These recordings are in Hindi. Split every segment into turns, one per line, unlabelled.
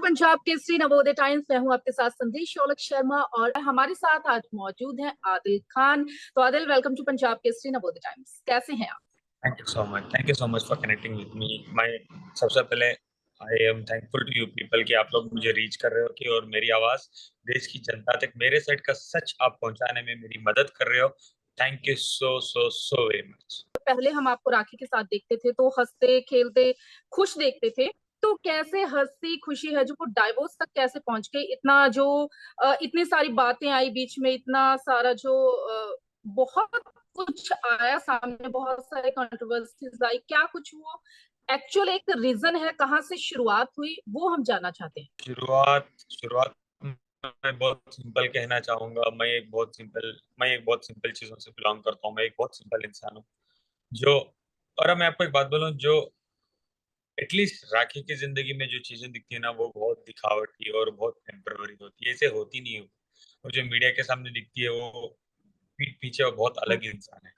पंजाब केसरी नवोदय टाइम्स। मैं हूं आपके साथ संदेश औलख शर्मा और हमारे साथ आज मौजूद हैं आदिल खान। तो Adil, welcome to Punjab Kesari Navodaya Times. कैसे हैं आप?
Thank you so much, thank you so much for connecting with me. मैं सबसे पहले I am thankful to you people कि आप लोग मुझे रीच कर रहे हो कि और मेरी आवाज देश की जनता तक, मेरे साइड का सच आप पहुंचाने में मेरी मदद कर रहे हो। Thank you so so so very much.
पहले हम आपको राखी के साथ देखते थे तो हंसते खेलते खुश देखते थे। तो कैसे हंसी खुशी है जो वो डाइवोर्स तक कैसे पहुंच गई? इतना जो इतनी सारी बातें आई बीच में, इतना सारा जो बहुत कुछ आया सामने, बहुत सारे कंट्रोवर्सीज आई, क्या कुछ वो एक्चुअल एक रीजन है? कहाँ से शुरुआत हुई वो हम जानना चाहते हैं।
शुरुआत शुरुआत मैं बहुत सिंपल कहना चाहूंगा। मैं एक बहुत सिंपल चीजों से बिलोंग करता हूँ। मैं एक बहुत सिंपल इंसान हूँ जो, और अब मैं आपको एक बात बोलूं, जो एटलीस्ट राखी की जिंदगी में जो चीजें दिखती है ना, वो बहुत दिखावटी और बहुत टेम्पररी होती है। ऐसे होती नहीं है। वो जो मीडिया के सामने दिखती है, वो पीठ पीछे वो बहुत अलग ही इंसान है।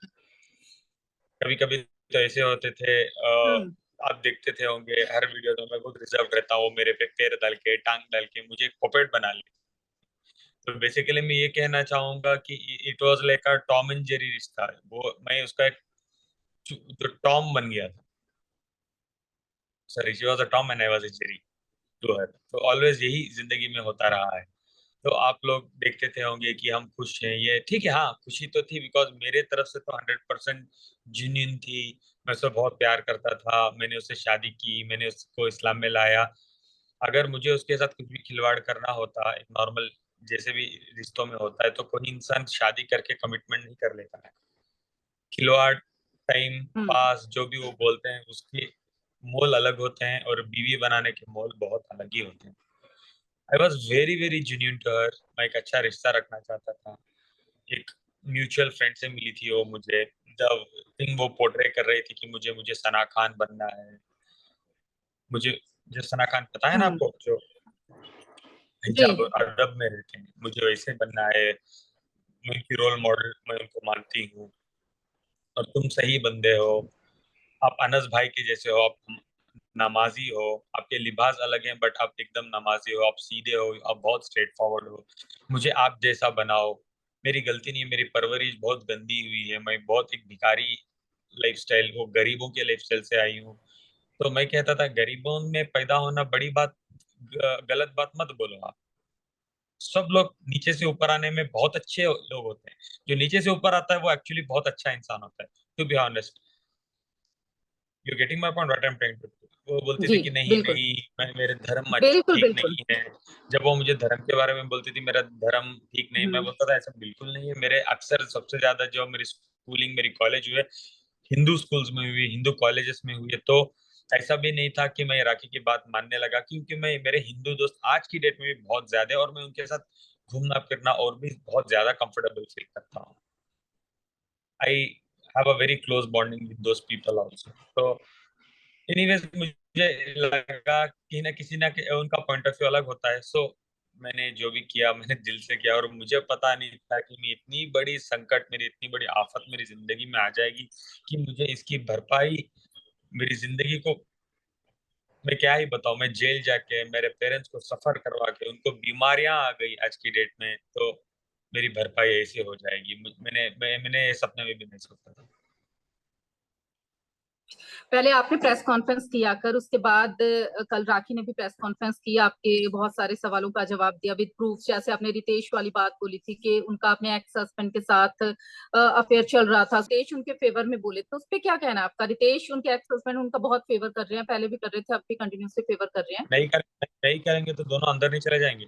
कभी कभी तो ऐसे होते थे,
हम्म।
आप देखते थे होंगे हर वीडियो में मैं बहुत रिजर्व रहता हूँ, मेरे पे पैर डाल के टांग डाल के मुझे एक पपेट बना ली। तो बेसिकली मैं ये कहना चाहूंगा कि it was like a Tom and Jerry रिश्ता। वो मैं उसका एक जो टॉम बन गया था। Sorry, she was a Tom and I was a Jerry to her. तो ऑलवेज यही जिंदगी में होता रहा है। तो आप लोग देखते थे होंगे कि हम खुश हैं, ये ठीक है। हाँ, खुशी तो थी बिकॉज मेरे तरफ से तो 100% जेन्युइन थी। मैं उससे बहुत प्यार करता था। मैंने उससे शादी की, मैंने उसको इस्लाम में लाया। अगर मुझे उसके साथ कुछ भी खिलवाड़ करना होता, एक नॉर्मल जैसे भी रिश्तों में होता है, तो कोई इंसान शादी करके कमिटमेंट नहीं कर लेता है। खिलवाड़, टाइम
हम्म।
पास, जो भी वो बोलते हैं उसके मोल अलग होते हैं और बीवी बनाने के मोल बहुत अलग ही होते हैं। I was very very genuine to her. मैं एक अच्छा रिश्ता रखना चाहता था। एक म्यूचुअल फ्रेंड से मिली थी वो मुझे। जब थिंग वो पोर्ट्रे कर रही थी कि मुझे मुझे सना खान बनना है। मुझे, जो सना खान पता है ना
हम्म।
आपको, जो
जी।
हिजाब और अदब में रहते हैं, मुझे वैसे बनना है। मैं उनकी रोल मॉडल, मैं उनको मानती हूँ। और तुम सही बंदे हो। आप अनस भाई के जैसे हो। आप नमाजी हो। आपके लिबास अलग हैं बट आप एकदम नमाजी हो। आप सीधे हो, आप बहुत स्ट्रेट फॉरवर्ड हो। मुझे आप जैसा बनाओ। मेरी गलती नहीं है, मेरी परवरिश बहुत गंदी हुई है। मैं बहुत एक भिखारी लाइफस्टाइल, वो गरीबों के लाइफस्टाइल से आई हूँ। तो मैं कहता था गरीबों में पैदा होना बड़ी बात, गलत बात मत बोलो आप। सब लोग नीचे से ऊपर आने में बहुत अच्छे लोग होते हैं। जो नीचे से ऊपर आता है वो एक्चुअली बहुत अच्छा इंसान होता है, to be honest. You getting my point, what I am trying to. वो बोलती
जी।
थी कि नहीं
बिल्कुल
नहीं, मैं, मेरे धर्म
बिल्कुल
ठीक
बिल्कुल।
नहीं है। जब वो मुझे धर्म के बारे में बोलती थी, मेरा धर्म ठीक नहीं, मैं
हम्म।
बोलता था ऐसा बिल्कुल नहीं है। मेरे अक्सर सबसे ज्यादा जो मेरी स्कूलिंग, मेरी कॉलेज हुए हिंदू स्कूल्स में हुई, हिंदू कॉलेजेस में हुई है। तो ऐसा भी नहीं था कि मैं राखी की बात मानने लगा, क्योंकि मैं, मेरे हिंदू दोस्त आज की डेट में भी बहुत ज्यादा है और मैं उनके साथ घूमना फिरना और भी बहुत ज्यादा कंफर्टेबल फील करता हूँ। I have a very close bonding with those people also. तो एनीवेज, मुझे लगा कि ना किसी ना उनका पॉइंट ऑफ व्यू अलग होता है। सो मैंने जो भी किया मैंने दिल से किया। और मुझे पता नहीं था कि मैं इतनी बड़ी संकट, मेरी इतनी बड़ी आफत मेरी जिंदगी में आ जाएगी कि मुझे इसकी भरपाई, मेरी जिंदगी को मैं क्या ही बताऊं। मैं जेल जाके, मेरे पेरेंट्स को सफर करवा के, उनको बीमारियां आ गई आज की डेट में, तो मेरी भरपाई ऐसे हो जाएगी। मैंने ये सपने में भी नहीं सोचा था।
पहले आपने प्रेस कॉन्फ्रेंस किया कर, उसके बाद कल राखी ने भी प्रेस कॉन्फ्रेंस की, आपके बहुत सारे सवालों का जवाब दिया विद प्रूफ। जैसे आपने रितेश वाली बात बोली थी कि उनका अपने एक्स हस्बैंड के साथ अफेयर चल रहा था, रितेश उनके फेवर में बोले, तो उस पर क्या कहना है आपका? रितेश उनके एक्स हस्बैंड उनका बहुत फेवर कर रहे हैं, पहले भी कर रहे थे, अब भी कंटिन्यूसली फेवर कर रहे हैं।
नहीं करेंगे तो दोनों अंदर नहीं चले जाएंगे?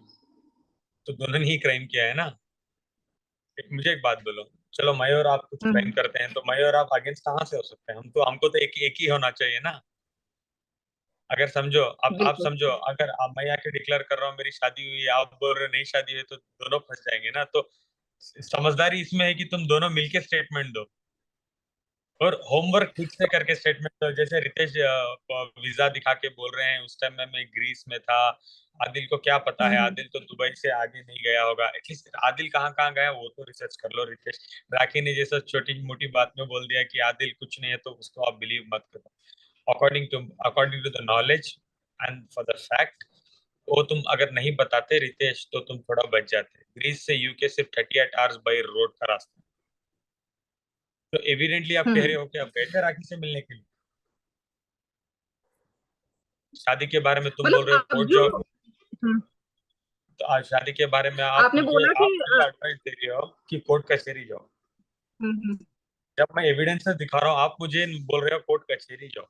तो दोनों ने ही क्राइम किया है ना। मुझे एक बात बोलो, चलो मैं और आप कुछ क्राइम
हम्म।
करते हैं तो मैं और आप अगेंस्ट कहाँ से हो सकते हैं? हमको तो एक ही होना चाहिए ना। अगर समझो, आप
बिल्कुल।
समझो, अगर मैं आके डिक्लेयर कर रहा हूँ मेरी शादी हुई है, आप बोल रहे हो नहीं शादी हुई, तो दोनों फंस जाएंगे ना। तो समझदारी इसमें है कि तुम दोनों मिलके स्टेटमेंट दो और होमवर्क ठीक से करके स्टेटमेंट दो। जैसे रितेश वीजा दिखा के बोल रहे हैं, उस टाइम में मैं ग्रीस में था। आदिल को क्या पता है?
हम्म।
आदिल तो दुबई से आगे नहीं गया होगा। एटलीस्ट आदिल कहाँ कहाँ गया वो तो रिसर्च कर लो। रितेश, राखी ने जैसा छोटी मोटी बात में बोल दिया कि आदिल कुछ नहीं है, तो उसको आप बिलीव मत करो। According to the knowledge and for the fact, वो तुम अगर नहीं बताते रितेश तो तुम थोड़ा बच जाते। ग्रीस से यूके सिर्फ 38 आवर्स बाई रोड का रास्ता। तो एविडेंटली आप कह रहे
हम्म।
हो कि आप गए थे राखी से मिलने के लिए। शादी के बारे में तुम बोल
मतलब
रहे हो
अब
कोर्ट
जो
जॉब। तो आज शादी के बारे में
आपने बोला कि
आप मुझे एडवाइस दे रहे हो कि कोर्ट कचहरी जाओ।
हम्म।
जब मैं एविडेंस दिखा रहा हूँ आप मुझे बोल रहे हो कोर्ट कचहरी जाओ।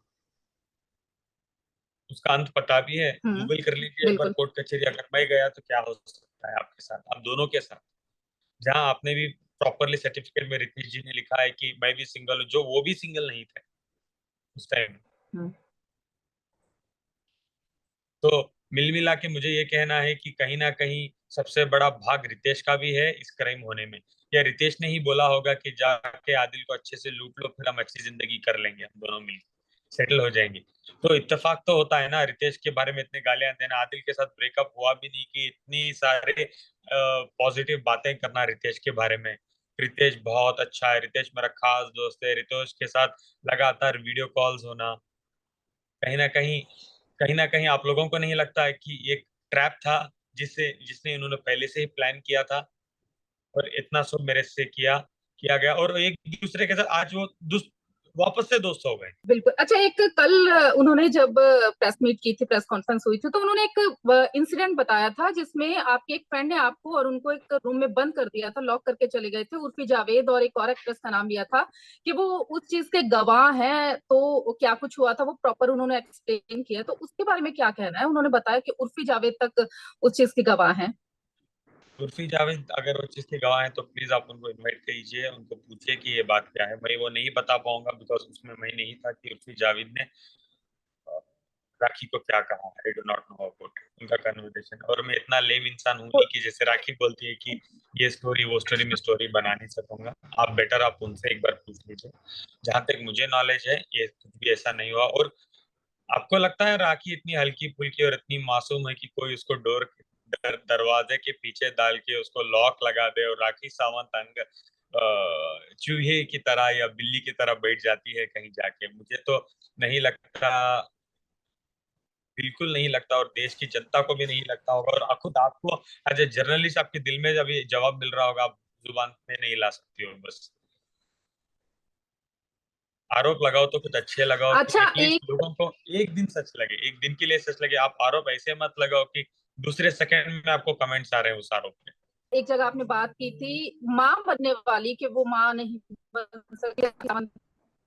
उसका अंत पता भी है,
हम्म।
गूगल कर लीजिए एक बार
बिल्कुल।
कोर्ट कचहरी। अगर मैं गया तो क्या हो सकता है आपके साथ, आप दोनों के साथ। जहां आपने भी प्रॉपरली सर्टिफिकेट में रितेश जी ने लिखा है कि मैं भी सिंगल हूँ, जो वो भी सिंगल नहीं थे उस टाइम।
हम्म।
तो मिल मिला के मुझे ये कहना है कि कहीं ना कहीं सबसे बड़ा भाग रितेश का भी है इस क्राइम होने में। या रितेश ने ही बोला होगा कि जाके आदिल को अच्छे से लूट लो, फिर हम अच्छी जिंदगी कर लेंगे, हम दोनों मिलकर सेटल हो जाएंगे। तो इत्तेफाक तो होता है ना रितेश के बारे में इतने गालियां देना, आदिल के साथ ब्रेकअप हुआ भी नहीं कि इतनी सारे पॉजिटिव बातें करना रितेश के बारे में। रितेश बहुत अच्छा है, रितेश मेरा खास दोस्त है, रितेश के साथ लगातार वीडियो कॉल्स होना। कहीं ना कहीं आप लोगों को नहीं लगता है कि एक ट्रैप था जिससे जिसने इन्होंने पहले से ही प्लान किया था और इतना सब मेरे से किया गया और एक दूसरे के साथ आज वो वापस से दोस्त हो गए।
बिल्कुल। अच्छा, एक कल उन्होंने जब प्रेस मीट की थी, प्रेस कॉन्फ्रेंस हुई थी, तो उन्होंने एक इंसिडेंट बताया था जिसमें आपके एक फ्रेंड ने आपको और उनको एक रूम में बंद कर दिया था, लॉक करके चले गए थे, उर्फी जावेद, और एक और एक्ट्रेस का नाम लिया था कि वो उस चीज के गवाह हैं। तो क्या कुछ हुआ था वो प्रॉपर उन्होंने एक्सप्लेन किया, तो उसके बारे में क्या कहना है? उन्होंने बताया कि उर्फी जावेद तक उस चीज के गवाह हैं।
उर्फी जावेद अगर वो चीज के गवाह हैं तो प्लीज आप उनको इनवाइट कीजिए, उनको पूछिए कि ये बात क्या है। मैं वो नहीं बता पाऊंगा बिकॉज उसमें मैं नहीं था कि उर्फी जावेद ने राखी को क्या कहा। I do not know about उनका कन्वर्सेशन। और मैं इतना लेम इंसान हूं नहीं कि जैसे राखी बोलती है कि ये स्टोरी वो स्टोरी में स्टोरी बना नहीं सकूंगा। आप बेटर आप उनसे एक बार पूछ लीजिए। जहां तक मुझे नॉलेज है ये कुछ भी ऐसा नहीं हुआ। और आपको लगता है राखी इतनी हल्की फुल्की और इतनी मासूम है कि कोई उसको दरवाजे के पीछे डाल के उसको लॉक लगा दे और राखी सावंत अंग चूहे की तरह या बिल्ली की तरह बैठ जाती है कहीं जाके? मुझे तो नहीं लगता, बिल्कुल नहीं लगता और देश की जनता को भी नहीं लगता होगा। और खुद आपको एज ए जर्नलिस्ट आपके दिल में जब ये जवाब मिल रहा होगा आप जुबान में नहीं ला सकती हो। बस आरोप लगाओ तो कुछ अच्छे लगाओ कि
अच्छा,
एटलीस्ट
एक
लोगों को एक दिन सच लगे, एक दिन के लिए सच लगे। आप आरोप ऐसे मत लगाओ कि दूसरे सेकंड में आपको कमेंट्स आ रहे हैं उस आरोप पे।
एक जगह आपने बात की थी माँ बनने वाली, कि वो माँ नहीं बन सकती,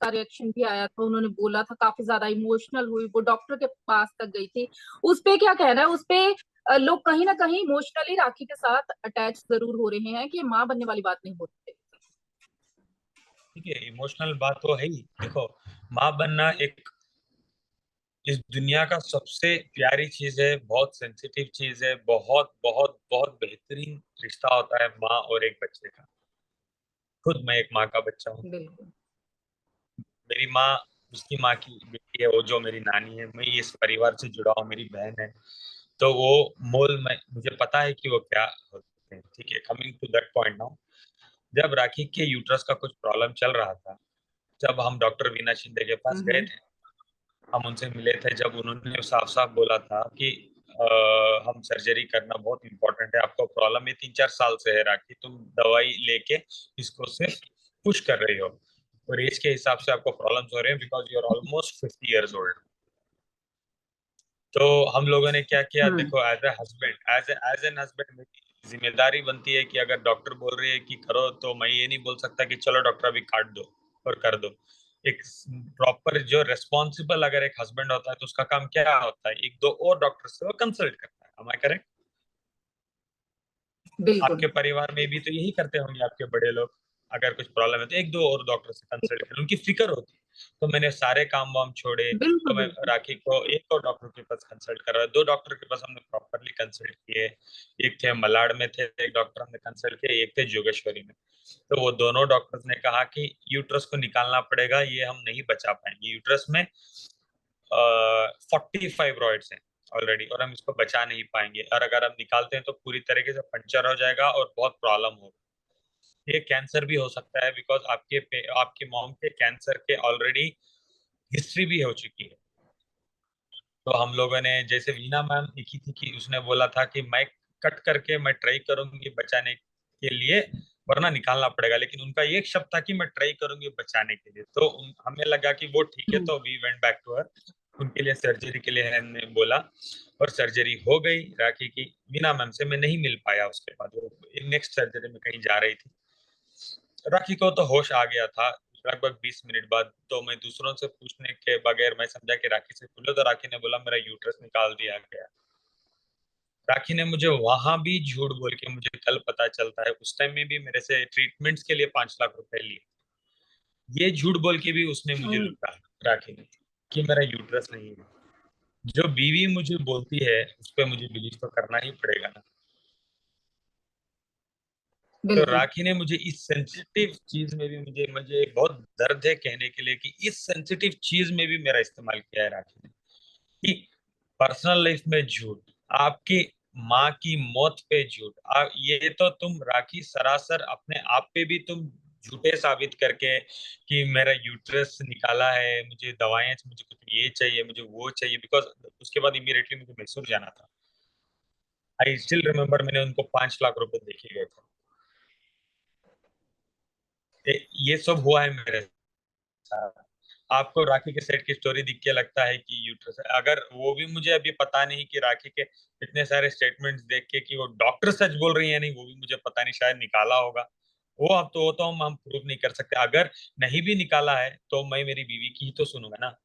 का रिएक्शन भी आया था, उन्होंने बोला था, काफी ज्यादा इमोशनल हुई, वो डॉक्टर के पास तक गई थी। उस पे क्या कहना है? उस पे लोग कहीं ना कहीं इमोशनली राखी के साथ अटैच जरूर हो रहे हैं कि माँ बनने वाली बात नहीं होती।
ठीक है, इमोशनल बात तो है ही। देखो, माँ बनना एक इस दुनिया का सबसे प्यारी चीज है, बहुत सेंसिटिव चीज है, बहुत बहुत बहुत बेहतरीन रिश्ता होता है माँ और एक बच्चे का। खुद मैं एक माँ का बच्चा हूँ।
बिल्कुल।
मेरी माँ उसकी माँ की बेटी है, वो जो मेरी नानी है। मैं इस परिवार से जुड़ा हूँ, मेरी बहन है। तो वो मोल मैं मुझे पता है कि वो क्या होते हैं। ठीक है, coming to that point now. जब राखी के यूट्रस का कुछ प्रॉब्लम चल रहा था, जब हम डॉक्टर वीना शिंदे के पास गए
हम्म।
थे, हम उनसे मिले थे, जब उन्होंने साफ साफ बोला था कि हम सर्जरी करना बहुत इंपॉर्टेंट है, आपको प्रॉब्लम ये 3-4 साल से है राखी, तुम दवाई लेके इसको सिर्फ पुश कर रही हो और एज के हिसाब से आपको प्रॉब्लम्स हो रहे हैं because you are almost 50 years old. तो हम लोगों ने क्या किया,
हम्म।
देखो as a husband, as an husband मेरी जिम्मेदारी बनती है कि अगर डॉक्टर बोल रही है कि करो तो मैं ये नहीं बोल सकता कि चलो डॉक्टर अभी काट दो और कर दो। एक प्रॉपर जो रेस्पॉन्सिबल अगर एक हस्बैंड होता है तो उसका काम क्या होता है, एक दो और डॉक्टर से वो कंसल्ट करता है। am I correct?
बिल्कुल।
आपके परिवार में भी तो यही करते होंगे आपके बड़े लोग। अगर कुछ प्रॉब्लम है तो एक दो और डॉक्टर से कंसल्ट करें, उनकी फिक्र होती है। तो मैंने सारे काम वाम छोड़े, तो
बिल्कुल।
मैं
बिल्कुल।
राखी को एक और डॉक्टर के पास कंसल्ट करा, दो डॉक्टर के पास हमने प्रॉपरली कंसल्ट किए। एक थे मलाड में थे, एक डॉक्टर हमने कंसल्ट किए, एक थे जोगेश्वरी में। तो वो दोनों डॉक्टर्स ने कहा कि यूट्रस को निकालना पड़ेगा, ये हम नहीं बचा पाएंगे। यूट्रस में 40 फाइब्रॉइड्स हैं ऑलरेडी और हम इसको बचा नहीं पाएंगे, और अगर हम निकालते हैं तो पूरी तरीके से पंचर हो जाएगा और बहुत प्रॉब्लम होगा। ये कैंसर भी हो सकता है बिकॉज आपके मॉम के कैंसर के ऑलरेडी हिस्ट्री भी हो चुकी है। तो हम लोगों ने, जैसे वीना मैम एक ही थी कि उसने बोला था कि मैं कट करके मैं ट्राई करूंगी बचाने के लिए, वरना निकालना पड़ेगा, लेकिन उनका एक शब्द था कि मैं ट्राई करूंगी बचाने के लिए। तो हमें लगा कि वो ठीक है,
हम्म।
तो we went back to her. उनके लिए सर्जरी के लिए हमने बोला, और सर्जरी हो गई राखी की। वीना मैम से मैं नहीं मिल पाया उसके बाद, वो नेक्स्ट सर्जरी में कहीं जा रही थी। राखी को तो होश आ गया था लगभग 20 मिनट बाद। तो मैं दूसरों से पूछने के बगैर मैं समझा कि राखी से पूछो, तो राखी ने बोला मेरा यूट्रस निकाल दिया गया। राखी ने मुझे वहां भी झूठ बोल के, मुझे कल पता चलता है उस टाइम में भी मेरे से ट्रीटमेंट्स के लिए 5 लाख रुपए लिए। ये झूठ बोल के भी उसने मुझे
हम्म।
लूटा, राखी ने, कि मेरा यूट्रस नहीं है। जो बीवी मुझे बोलती है उस पर मुझे बिलीव तो करना ही पड़ेगा ना। तो
बिल्कुल।
राखी ने मुझे इस सेंसिटिव चीज में भी, मुझे मुझे बहुत दर्द है कहने के लिए कि इस सेंसिटिव चीज में भी मेरा इस्तेमाल किया है राखी ने। कि पर्सनल लाइफ में झूठ, आपकी माँ की मौत पे झूठ, आप ये तो तुम राखी सरासर अपने आप पे भी तुम झूठे साबित करके कि मेरा यूट्रस निकाला है, मुझे दवाएं, मुझे कुछ ये चाहिए, मुझे वो चाहिए, बिकॉज उसके बाद इमीडिएटली मुझे मैसूर जाना था। आई स्टिल रिमेम्बर, मैंने उनको 5 लाख रुपए देखे गए थे। ये सब हुआ है मेरे साथ। आपको राखी के सेट की स्टोरी दिख के लगता है कि यूट्रस है, अगर वो भी मुझे अभी पता नहीं कि राखी के इतने सारे स्टेटमेंट्स देख के कि वो डॉक्टर सच बोल रही है नहीं, वो भी मुझे पता नहीं, शायद निकाला होगा। वो तो हम प्रूव नहीं कर सकते। अगर नहीं भी निकाला है तो मैं मेरी बीवी की ही तो सुनूंगा ना।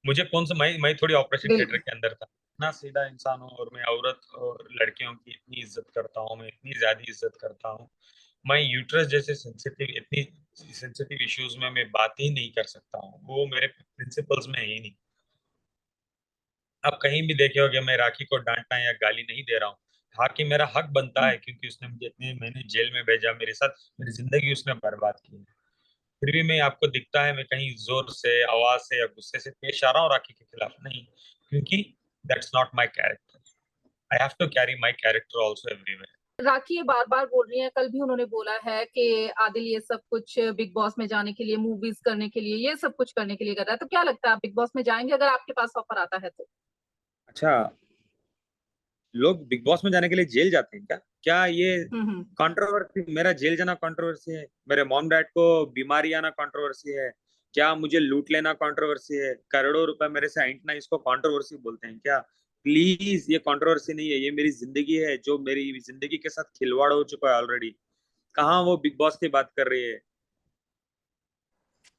मुझे कौन सा, मैं थोड़ी ऑपरेशन थिएटर
बिल्कुल।
के अंदर था ना, सीधा इंसान हूँ, और मैं औरत और लड़कियों की इतनी इज्जत करता हूँ, मैं इतनी ज्यादा इज्जत करता हूँ। मैं यूट्रस जैसे सेंसिटिव, इतनी सेंसिटिव इश्यूज में मैं बात ही नहीं कर सकता हूँ, वो मेरे प्रिंसिपल्स में है ही नहीं। आप कहीं भी देखे होगे मैं राखी को डांटना या गाली नहीं दे रहा हूँ। हाँ, कि मेरा हक बनता है, क्योंकि उसने मुझे इतने महीने जेल में भेजा, मेरे साथ मेरी जिंदगी उसने बर्बाद की है। फिर भी मैं, आपको दिखता है मैं कहीं जोर से, आवाज से या गुस्से से पेश आ रहा हूँ राखी के खिलाफ, नहीं, क्योंकि that's not my character. I have to carry my character also everywhere.
Rakhi ये बार बार बोल रही है, कल भी उन्होंने बोला है कि आदिल ये सब कुछ बिग बॉस में जाने के लिए, मूवीज करने के लिए, ये सब कुछ करने के लिए कर रहा है। तो क्या लगता है आप बिग बॉस में जाएंगे अगर आपके पास ऑफर आता है तो?
अच्छा, लोग बिग बॉस में जाने के लिए जेल जाते हैं क्या? क्या ये
हम्म।
कंट्रोवर्सी, मेरा जेल जाना कंट्रोवर्सी है? मेरे मॉम डैड को बीमारी आना कंट्रोवर्सी है? क्या मुझे लूट लेना कंट्रोवर्सी है? करोड़ों रुपए मेरे से ऐंठना, इसको कंट्रोवर्सी बोलते हैं क्या? प्लीज, ये कंट्रोवर्सी नहीं है, ये मेरी जिंदगी है जो मेरी जिंदगी के साथ खिलवाड़ हो चुका है ऑलरेडी। कहाँ वो बिग बॉस की बात कर रही है?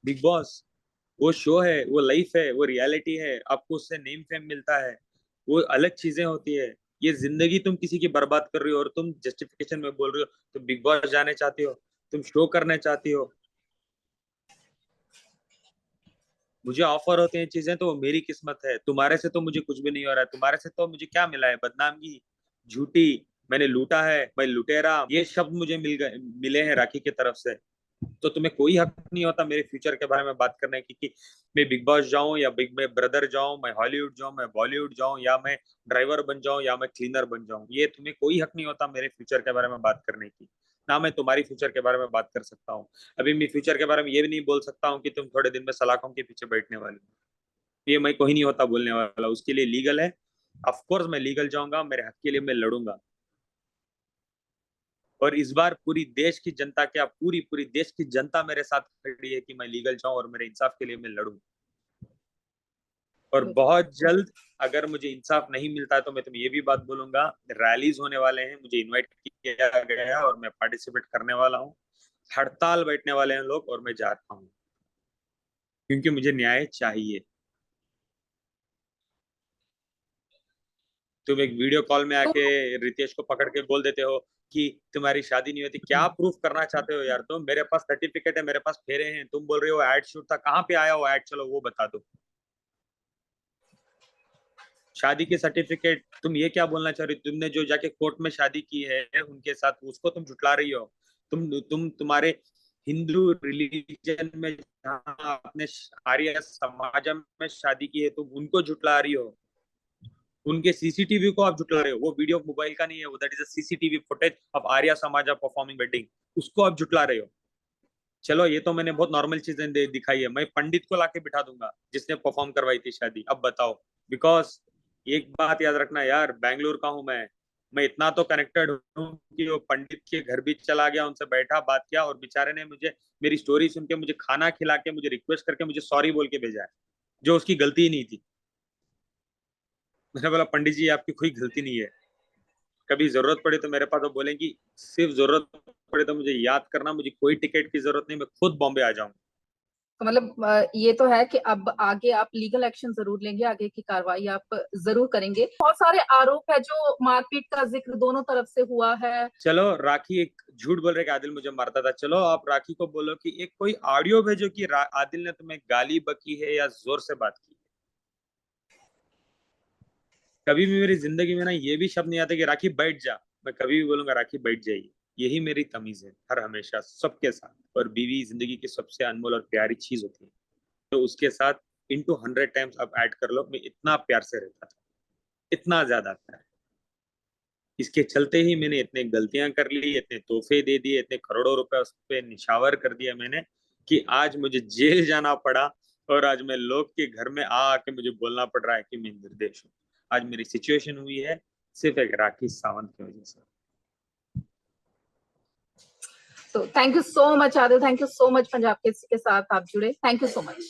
बिग बॉस वो शो है, वो लाइफ है, वो रियलिटी है, आपको उससे नेम फेम मिलता है, वो अलग चीजें होती है। ये जिंदगी तुम किसी की बर्बाद कर रही हो और तुम जस्टिफिकेशन में बोल रही हो तुम बिग बॉस जाने चाहती हो, तुम शो करने चाहती हो। मुझे ऑफर होते हैं चीजें तो वो मेरी किस्मत है, तुम्हारे से तो मुझे कुछ भी नहीं हो रहा है। तुम्हारे से तो मुझे क्या मिला है? बदनामी, झूठी, मैंने लूटा है, मैं लुटेरा, ये शब्द मुझे मिले हैं राखी की तरफ से। तो तुम्हें कोई हक नहीं होता मेरे फ्यूचर के बारे में बात करने की, कि मैं बिग बॉस जाऊं या बिग में ब्रदर जाऊं, मैं हॉलीवुड जाऊं, मैं बॉलीवुड जाऊं, या मैं ड्राइवर बन जाऊं, या मैं क्लीनर बन जाऊं। ये तुम्हें कोई हक नहीं होता मेरे फ्यूचर के बारे में बात करने की। ना मैं तुम्हारी फ्यूचर के बारे में बात कर सकता हूँ। अभी मैं फ्यूचर के बारे में ये भी नहीं बोल सकता हूँ कि तुम थोड़े दिन में सलाखों के पीछे बैठने वाले हो। ये मैं कोई नहीं होता बोलने वाला, उसके लिए लीगल है। ऑफकोर्स मैं लीगल जाऊंगा, मेरे हक के लिए मैं लड़ूंगा। और इस बार पूरी देश की जनता, क्या पूरी पूरी देश की जनता मेरे साथ खड़ी है कि मैं लीगल जाऊं और मेरे इंसाफ के लिए मैं लड़ूं। और बहुत जल्द, अगर मुझे इंसाफ नहीं मिलता है तो मैं तुम्हें ये भी बात बोलूंगा, रैलीज होने वाले हैं, मुझे इनवाइट किया गया है और मैं पार्टिसिपेट करने वाला हूँ। हड़ताल बैठने वाले हैं लोग और मैं जा रहा हूँ, क्योंकि मुझे न्याय चाहिए। तुम एक वीडियो कॉल में
तो
आके रितेश को पकड़ के बोल देते हो कि तुम्हारी शादी नहीं होती, क्या प्रूफ करना चाहते हो यार तुम? मेरे पास सर्टिफिकेट है, मेरे पास फेरे हैं, तुम बोल रहे हो एड शूट था, कहाँ पे आया वो एड? चलो वो बता दो। शादी की सर्टिफिकेट, तुम ये क्या बोलना चाह रही हो? तुमने जो जाके कोर्ट में शादी की है उनके साथ, उसको तुम झुटला रही हो। तुम्हारे हिंदू रिलीजन में जहाँ अपने आर्य समाज में शादी की है, तुम उनको झुटला रही हो। उनके सीसीटीवी को आप जुटला रहे हो, वो वीडियो मोबाइल का नहीं है, वो that is a CCTV footage of Arya समाज परफॉर्मिंग वेडिंग, उसको आप जुटला रहे हो। चलो ये तो मैंने बहुत नॉर्मल चीजें दिखाई है, मैं पंडित को लाके बिठा दूंगा जिसने परफॉर्म करवाई थी शादी। अब बताओ, बिकॉज एक बात याद रखना यार, बैंगलोर का हूं मैं इतना तो कनेक्टेड हूँ कि वो पंडित के घर भी चला गया, उनसे बैठा, बात किया, और बेचारे ने मुझे मेरी स्टोरी सुन के, मुझे खाना खिला के, मुझे रिक्वेस्ट करके, मुझे सॉरी बोल के भेजा है, जो उसकी गलती ही नहीं थी। मैंने बोला पंडित जी आपकी कोई गलती नहीं है, कभी जरूरत पड़े तो मेरे पास तो बोलेंगी, सिर्फ जरूरत पड़े तो मुझे याद करना, मुझे कोई टिकट की जरूरत नहीं, मैं खुद बॉम्बे आ जाऊंगा।
तो मतलब ये तो है कि अब आगे आप लीगल एक्शन जरूर लेंगे, आगे की कार्रवाई आप जरूर करेंगे। बहुत सारे आरोप है, जो मारपीट का जिक्र दोनों तरफ से हुआ है।
चलो राखी एक झूठ बोल रहे कि आदिल मुझे मारता था, चलो आप राखी को बोलो कि एक कोई ऑडियो भेजो कि आदिल ने तुम्हें गाली बकी है या जोर से बात की। कभी भी मेरी जिंदगी में ना ये भी शब्द नहीं आता कि राखी बैठ जा, मैं कभी भी बोलूंगा राखी बैठ जाइए। यही मेरी तमीज है, हर हमेशा सबके साथ। और बीवी जिंदगी की सबसे अनमोल और प्यारी चीज होती है, तो उसके साथ इंटू 100 टाइम्स आप ऐड कर लो, मैं इतना प्यार से रहता था, इतना ज्यादा प्यार। इसके चलते ही मैंने इतने गलतियां कर ली, इतने तोहफे दे दिए, इतने करोड़ों रुपए उस पर निछावर कर दिया मैंने, कि आज मुझे जेल जाना पड़ा। और आज मैं लोग के घर में आके मुझे बोलना पड़ रहा है कि मैं निर्दोष हूँ। आज मेरी सिचुएशन हुई है सिर्फ एक राखी सावंत की वजह से।
तो thank you so much Adil, thank you so much. Punjab के साथ आप जुड़े, थैंक यू सो मच।